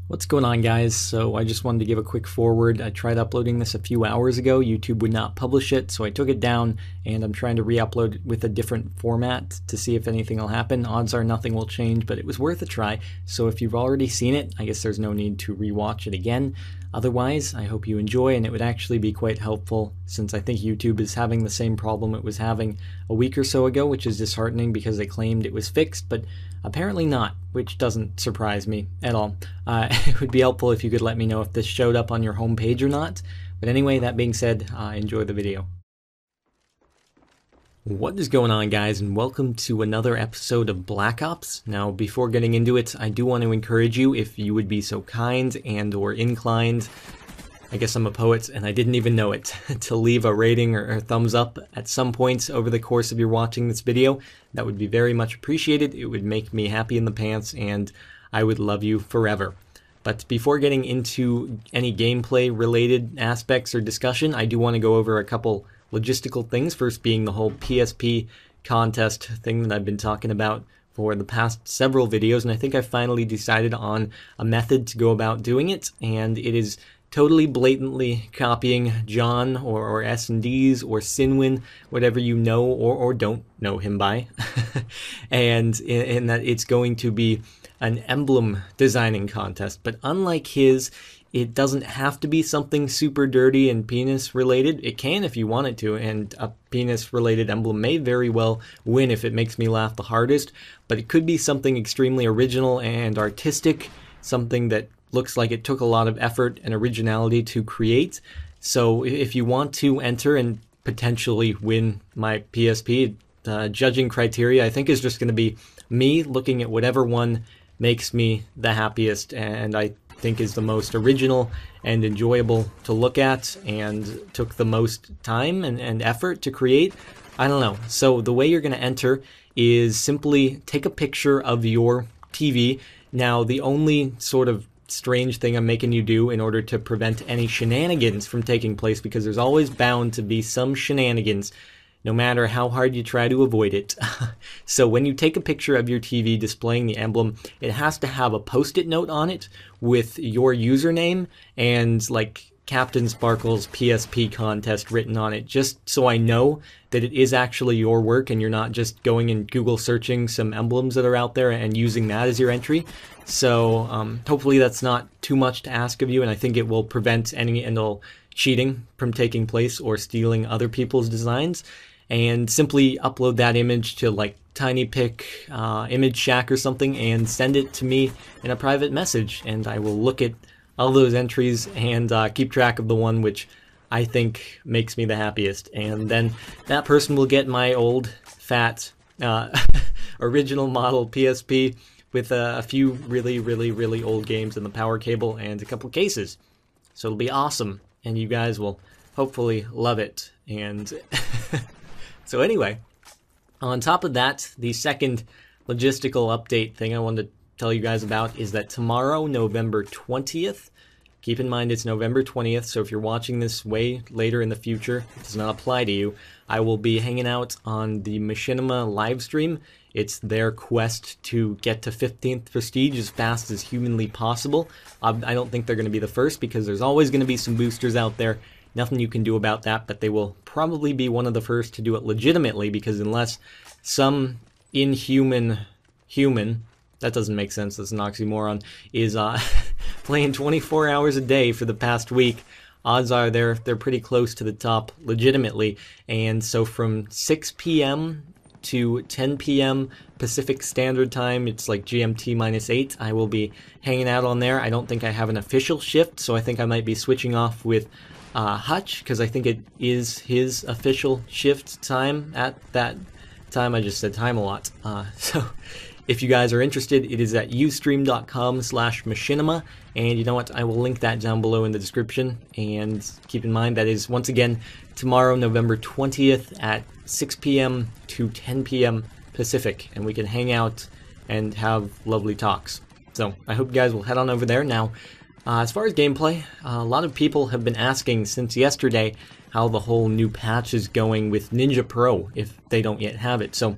What's going on, guys? So I just wanted to give a quick forward. I tried uploading this a few hours ago. YouTube would not publish it, so I took it down and I'm trying to re-upload it with a different format to see if anything will happen. Odds are nothing will change, but it was worth a try. So if you've already seen it, I guess there's no need to re-watch it again. Otherwise, I hope you enjoy, and it would actually be quite helpful since I think YouTube is having the same problem it was having a week or so ago, which is disheartening because they claimed it was fixed, but apparently not, which doesn't surprise me at all. It would be helpful if you could let me know if this showed up on your homepage or not. But anyway, that being said, enjoy the video. What is going on, guys, and welcome to another episode of Black Ops. Now, before getting into it, I do want to encourage you, if you would be so kind and or inclined, I guess I'm a poet and I didn't even know it, to leave a rating or thumbs up at some points over the course of your watching this video. That would be very much appreciated. It would make me happy in the pants, and I would love you forever. But before getting into any gameplay related aspects or discussion, I do want to go over a couple logistical things. First being the whole PSP contest thing that I've been talking about for the past several videos, and I think I finally decided on a method to go about doing it, and it is totally blatantly copying John or S&D's or Sinwin, whatever you know or don't know him by, and in that it's going to be an emblem designing contest. But unlike his, it doesn't have to be something super dirty and penis related. It can if you want it to, and a penis related emblem may very well win if it makes me laugh the hardest, but it could be something extremely original and artistic, something that looks like it took a lot of effort and originality to create. So if you want to enter and potentially win my PSP, judging criteria I think is just going to be me looking at whatever one makes me the happiest and I think is the most original and enjoyable to look at and took the most time and effort to create. I don't know. So the way you're going to enter is simply take a picture of your TV. Now, the only sort of strange thing I'm making you do in order to prevent any shenanigans from taking place, because there's always bound to be some shenanigans no matter how hard you try to avoid it. So when you take a picture of your TV displaying the emblem, it has to have a post-it note on it with your username and like CaptainSparklez PSP contest written on it, just so I know that it is actually your work and you're not just going and Google searching some emblems that are out there and using that as your entry. So hopefully that's not too much to ask of you, and I think it will prevent any and all cheating from taking place or stealing other people's designs. And simply upload that image to like TinyPic, Image Shack or something, and send it to me in a private message, and I will look at all those entries and keep track of the one which I think makes me the happiest, and then that person will get my old fat original model PSP with a few really old games in the power cable and a couple cases. So it'll be awesome, and you guys will hopefully love it. And so anyway, on top of that, the second logistical update thing I wanted to tell you guys about is that tomorrow, November 20th, keep in mind it's November 20th, so if you're watching this way later in the future, it does not apply to you, I will be hanging out on the Machinima livestream. It's their quest to get to 15th prestige as fast as humanly possible. I don't think they're going to be the first, because there's always going to be some boosters out there. Nothing you can do about that, but they will probably be one of the first to do it legitimately, because unless some inhuman human, that doesn't make sense, that's an oxymoron, is playing 24 hours a day for the past week, odds are they're pretty close to the top legitimately. And so from 6 p.m. to 10 p.m. Pacific Standard Time, it's like GMT -8, I will be hanging out on there. I don't think I have an official shift, so I think I might be switching off with Hutch, because I think it is his official shift time at that time. I just said time a lot. So if you guys are interested, it is at ustream.com/machinima, and you know what, I will link that down below in the description. And keep in mind that is once again tomorrow, November 20th at 6 p.m. to 10 p.m. Pacific, and we can hang out and have lovely talks. So I hope you guys will head on over there. Now, as far as gameplay, a lot of people have been asking since yesterday how the whole new patch is going with Ninja Pro, if they don't yet have it. So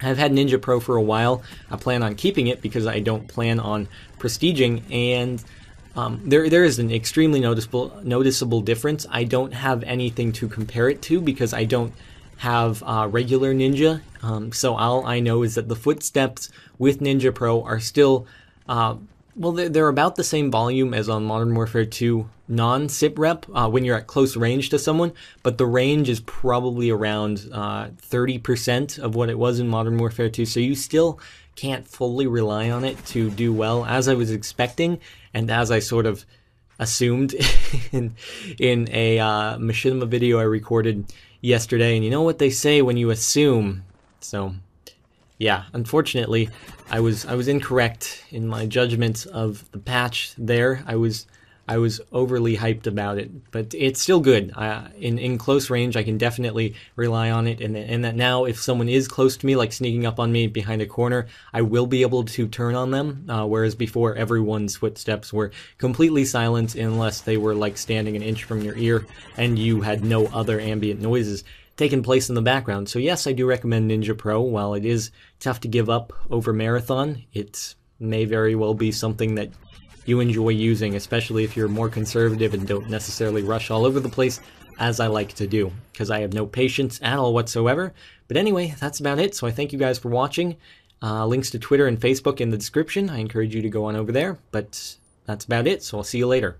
I've had Ninja Pro for a while. I plan on keeping it because I don't plan on prestiging, and there is an extremely noticeable difference. I don't have anything to compare it to because I don't have regular Ninja, so all I know is that the footsteps with Ninja Pro are still, well, they're about the same volume as on Modern Warfare 2 non-SIP rep when you're at close range to someone, but the range is probably around 30% of what it was in Modern Warfare 2, so you still can't fully rely on it to do well, as I was expecting, and as I sort of assumed in a machinima video I recorded yesterday. And you know what they say when you assume. So yeah, unfortunately I was incorrect in my judgment of the patch there. I was overly hyped about it, but it's still good. In close range, I can definitely rely on it, and that now if someone is close to me, like sneaking up on me behind a corner, I will be able to turn on them, whereas before everyone's footsteps were completely silent unless they were like standing an inch from your ear and you had no other ambient noises taking place in the background. So yes, I do recommend Ninja Pro. While it is tough to give up over Marathon, it may very well be something that you enjoy using, especially if you're more conservative and don't necessarily rush all over the place, as I like to do, because I have no patience at all whatsoever. But anyway, that's about it, so I thank you guys for watching. Links to Twitter and Facebook in the description. I encourage you to go on over there, but that's about it, so I'll see you later.